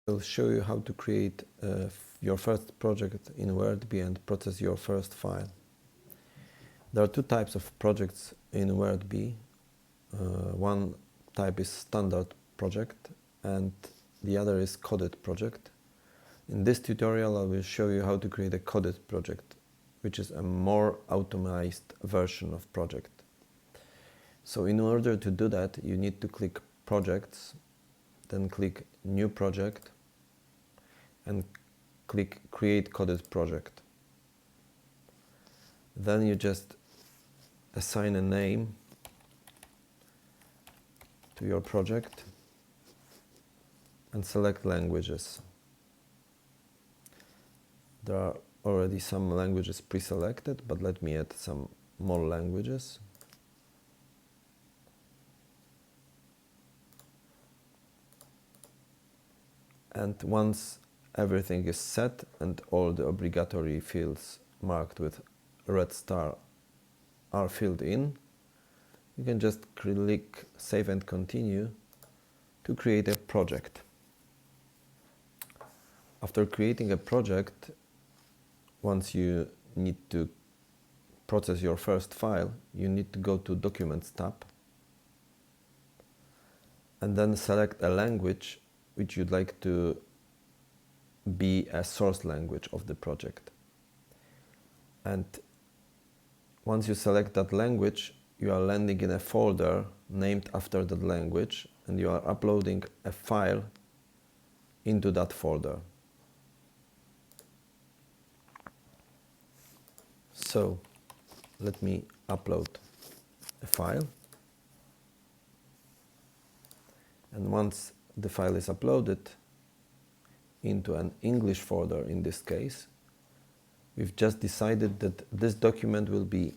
I'll show you how to create your first project in Wordbee and process your first file. There are two types of projects in Wordbee. One type is standard project and the other is coded project. In this tutorial I will show you how to create a coded project, which is a more automized version of project. So in order to do that, you need to click Projects, then click New Project and click Create Coded Project. Then you just assign a name to your project and select languages. There are already some languages pre-selected, but let me add some more languages. And once everything is set and all the obligatory fields marked with red star are filled in, you can just click Save and Continue to create a project. After creating a project, once you need to process your first file, you need to go to Documents tab and then select a language which you'd like to be a source language of the project. And once you select that language, you are landing in a folder named after that language and you are uploading a file into that folder. So let me upload a file, and once the file is uploaded into an English folder in this case, we've just decided that this document will be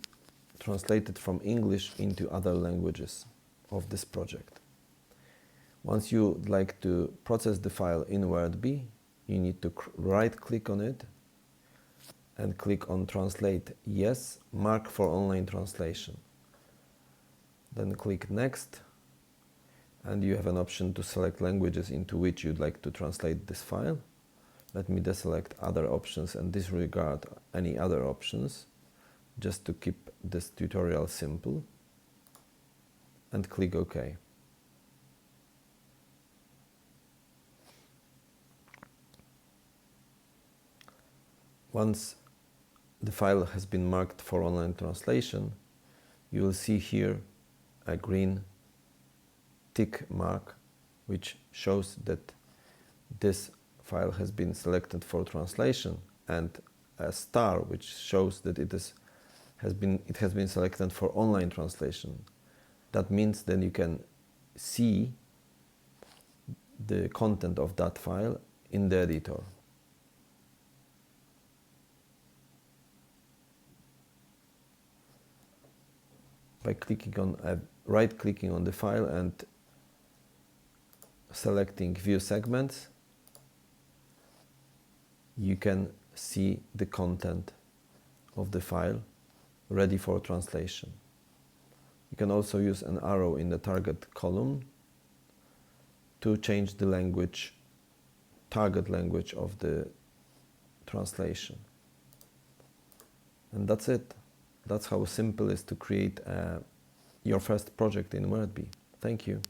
translated from English into other languages of this project. Once you'd like to process the file in Wordbee, you need to right-click on it and click on Translate Yes, mark for online translation. Then click Next, and you have an option to select languages into which you'd like to translate this file. Let me deselect other options and disregard any other options, just to keep this tutorial simple, and click OK. Once the file has been marked for online translation, you will see here a green tick mark which shows that this file has been selected for translation, and a star which shows that it has been selected for online translation. That means then you can see the content of that file in the editor. By right-clicking on the file and selecting View Segments, you can see the content of the file ready for translation. You can also use an arrow in the target column to change the language, target language of the translation. And that's it. That's how simple it is to create your first project in Wordbee. Thank you.